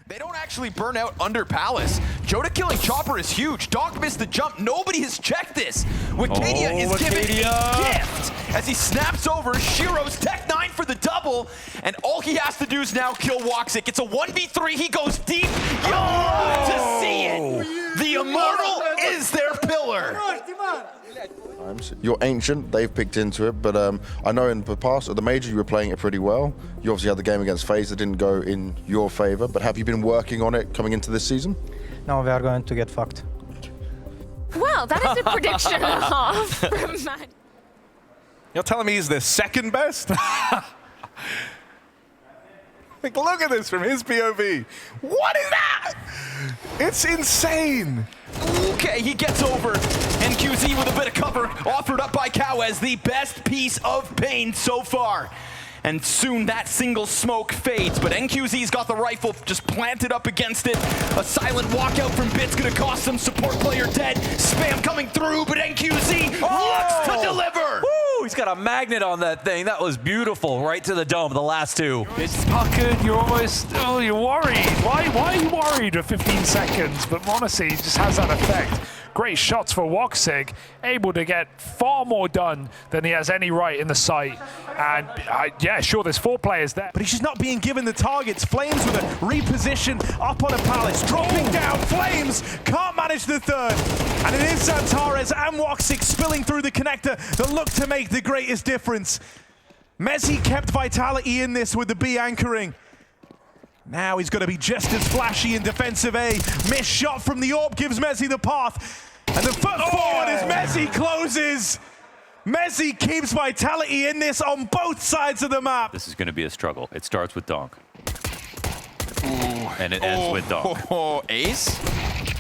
They don't actually burn out under Palace. Joda killing Chopper is huge. Donk missed the jump. Nobody has checked this. Wicadia is given a gift as he snaps over. Shiro's Tech 9 for the double. And all he has to do is now kill Woxic. It's a 1v3. He goes deep. You'll love to see it. The Immortal is their pillar. You're ancient, they've picked into it, but I know in the past, at the Major, you were playing it pretty well. You obviously had the game against FaZe that didn't go in your favor, but have you been working on it coming into this season? No, we are going to get fucked. Well, that is a prediction and a half from Matt. You're telling me he's the second best? Like, look at this from his POV. What is that? It's insane. Okay, he gets over. NQZ with a bit of cover, offered up by Kawez, the best piece of pain so far. And soon that single smoke fades, but NQZ's got the rifle just planted up against it. A silent walkout from Bit's gonna cost some support player dead. Spam coming through, but NQZ looks to deliver. Woo, he's got a magnet on that thing. That was beautiful, right to the dome, the last two. It's puckered, you're almost, oh, you're worried. Why are you worried for 15 seconds? But Monesy just has that effect. Great shots for Woxic, able to get far more done than he has any right in the site. And yeah, sure, there's 4 players there. But he's just not being given the targets. Flames with a reposition up on a Palace, dropping down. Flames can't manage the third. And it is Xantares and Woxic spilling through the connector that look to make the greatest difference. Monesy kept vitality in this with the B anchoring. Now he's going to be just as flashy in defensive A. Missed shot from the AWP gives Monesy the path. And the foot forward as Monesy closes. Monesy keeps vitality in this on both sides of the map. This is going to be a struggle. It starts with Donk. And it ends with Donk. Ace?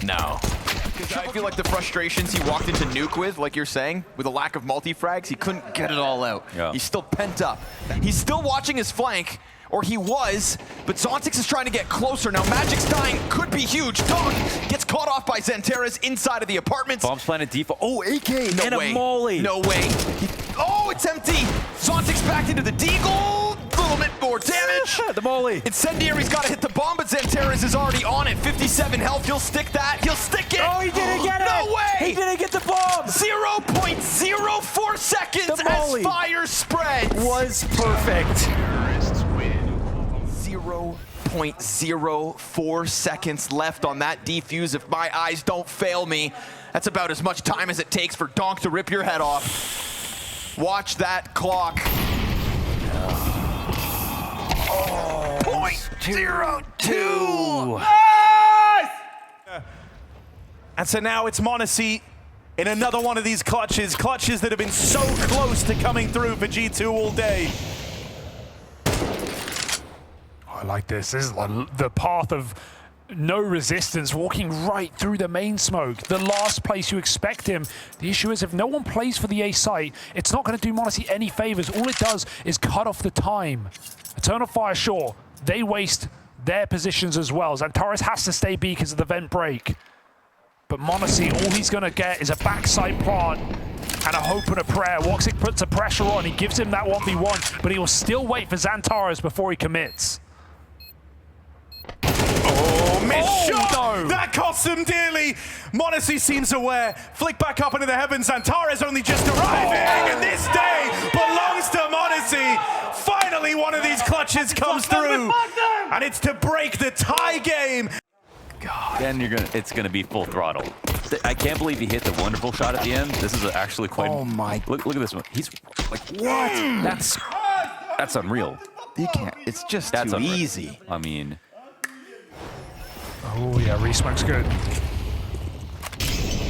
No. I feel like the frustrations he walked into Nuke with, like you're saying, with a lack of multi-frags, he couldn't get it all out. Yeah. He's still pent up. He's still watching his flank, or he was, but Zontix is trying to get closer. Now Magic's dying could be huge. Donk gets caught off by Xantares inside of the apartments. Bombs planted default. Oh, AK No way. a molly. No way. Oh, it's empty. Zontix back into the deagle. Little bit more damage. The molly. Incendiary's got to hit the bomb, but Xantares is already on it. 57 health. He'll stick that. He'll stick it. Oh, he didn't get it. No way. He didn't get the bomb. 0.04 seconds as fire spreads. Was perfect. 0.04 seconds left on that defuse. If my eyes don't fail me, that's about as much time as it takes for Donk to rip your head off. Watch that clock. 0.02. And so now it's Monesy in another one of these clutches. Clutches that have been so close to coming through for G2 all day. I like this. This is the path of no resistance, walking right through the main smoke. The last place you expect him. The issue is if no one plays for the A site, it's not going to do Monesy any favors. All it does is cut off the time. Eternal Fire, sure, they waste their positions as well. Xantares has to stay B because of the vent break. But Monesy, all he's going to get is a backside plant and a hope and a prayer. Woxic puts a pressure on. He gives him that 1v1, but he will still wait for Xantares before he commits. Oh, missed shot! No. That cost him dearly. Monesy seems aware. Flick back up into the heavens. Xantares only just arriving, and this day belongs to Monesy. Finally, one of these clutches comes through, and it's to break the tie game. God. Then it's gonna be full throttle. I can't believe he hit the wonderful shot at the end. This is actually quite. Oh my! Look at this one. He's like, what? That's unreal. You can't. It's just That's too unreal. easy. I mean. Oh yeah, resmoke's good.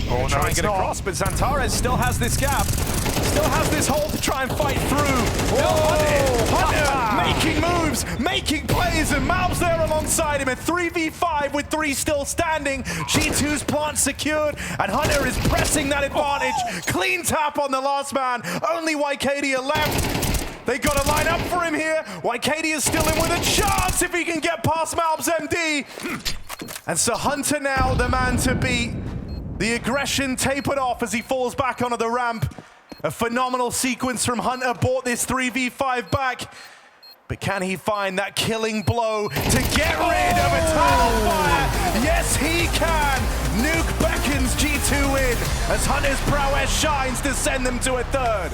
Oh no, Try and it's get not. across, but Xantares still has this gap. Still has this hole to try and fight through. Hunter making moves, making plays, and Malb's there alongside him. A 3v5 with 3 still standing. G2's plant secured, and Hunter is pressing that advantage. Clean tap on the last man. Only Wicadia left. They got to line up for him here. Wicadia is still in with a chance if he can get past Malb's MD. And so Hunter now the man to beat. The aggression tapered off as he falls back onto the ramp. A phenomenal sequence from Hunter brought this 3v5 back. But can he find that killing blow to get rid of Eternal 2 win as Hunter's prowess shines to send them to a third.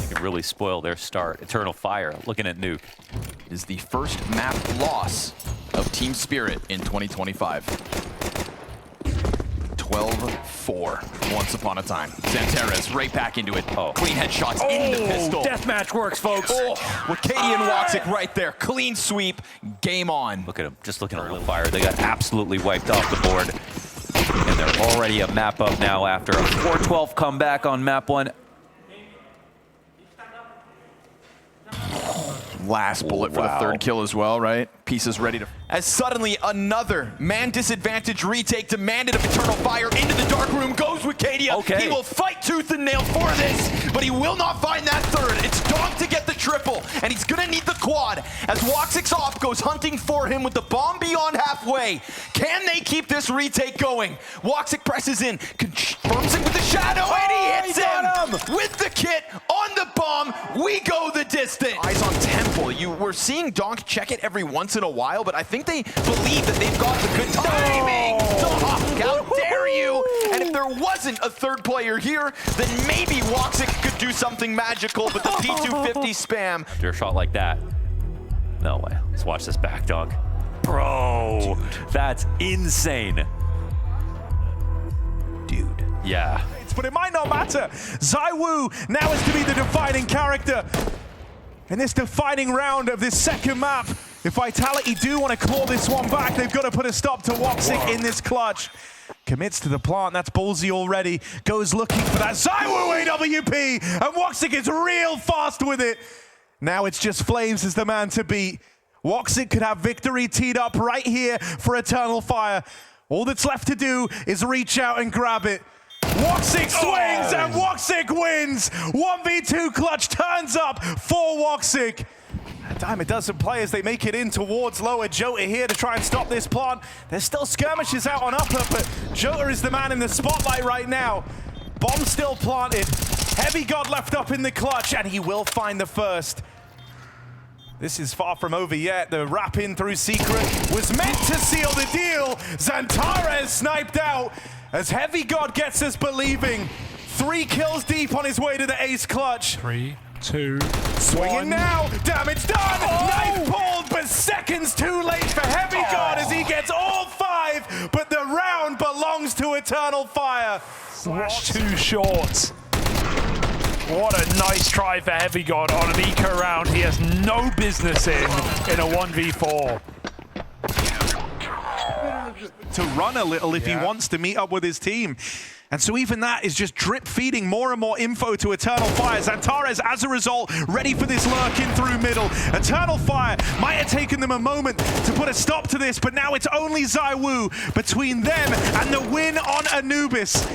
They can really spoil their start. Eternal Fire, looking at Nuke. Is the first map loss of Team Spirit in 2025. 12-4 once upon a time. Zantares right back into it. Oh. Clean headshots into pistol. Deathmatch works, folks. Oh, with Katie and Woxic right there. Clean sweep, game on. Look at them, just looking at Fire. They got absolutely wiped off the board. And they're already a map up now after a 4-12 comeback on map 1. Last bullet for the third kill as well, right? Pieces ready to... As suddenly another man disadvantage retake demanded of Eternal Fire into the dark room goes with Kadia. Okay. He will fight tooth and nail for this, but he will not find that third. It's Donk to get the triple, and he's gonna need the quad as Woxic's off goes hunting for him with the bomb beyond halfway. Can they keep this retake going? Woxic presses in, confirms it with the shadow, and he hits him with the kit on the bomb. We go the distance. Eyes on temple. You were seeing Donk check it every once in a while, but I think they believe that they've got the good timing. Donk, how dare you? And if there wasn't a third player here, then maybe Woxic could do something magical, but the P250 spam. After a shot like that, no way. Let's watch this back, Donk. Bro, that's insane. Dude. Yeah. But it might not matter. ZywOo now is to be the defining character in this defining round of this second map. If Vitality do want to claw this one back, they've got to put a stop to Woxic in this clutch. Commits to the plant, that's ballsy already. Goes looking for that ZywOo AWP, and Woxic is real fast with it. Now it's just Flames as the man to beat. Woxic could have victory teed up right here for Eternal Fire. All that's left to do is reach out and grab it. Woxic swings and Woxic wins. 1v2 clutch turns up for Woxic. Damn, it does some players. They make it in towards lower. Jota here to try and stop this plant. There's still skirmishes out on upper, but Jota is the man in the spotlight right now. Bomb still planted. Heavy God left up in the clutch, and he will find the first. This is far from over yet. The wrap in through Secret was meant to seal the deal. Zantares sniped out as Heavy God gets us believing. 3 kills deep on his way to the ace clutch. 3, 2, Swinging now, damage done, knife pulled, but seconds too late for Heavy God as he gets all 5, but the round belongs to Eternal Fire. Slash 2 short. What a nice try for Heavy God on an eco round he has no business in a 1v4. To run a little if he wants to meet up with his team. And so even that is just drip feeding more and more info to Eternal Fire. Zantares, as a result, ready for this lurk in through middle. Eternal Fire might have taken them a moment to put a stop to this, but now it's only ZywOo between them and the win on Anubis.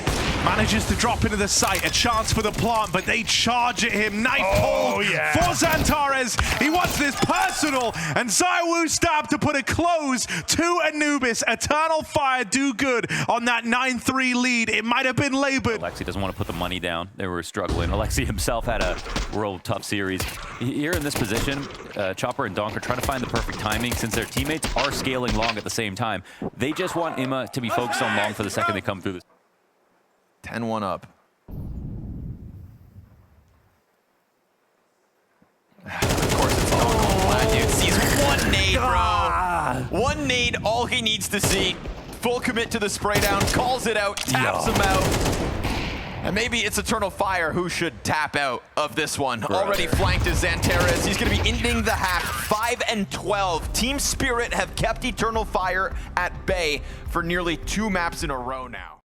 Manages to drop into the site, a chance for the plant, but they charge at him. Knife pulled for Zantares. He wants this personal, and ZywOo stabbed to put a close to Anubis. Eternal Fire do good on that 9-3 lead. It might have been labored. Alexi doesn't want to put the money down. They were struggling. Alexi himself had a real tough series. Here in this position, Chopper and Donk are trying to find the perfect timing since their teammates are scaling long at the same time. They just want Imma to be focused on long for the second they come through this. 10-1 up. Of course it's all going flat, dude. Sees one nade, bro. One nade, all he needs to see. Full commit to the spray down, calls it out, taps him out. And maybe it's Eternal Fire who should tap out of this one. Already flanked is Zantares. He's going to be ending the half 5-12. Team Spirit have kept Eternal Fire at bay for nearly 2 maps in a row now.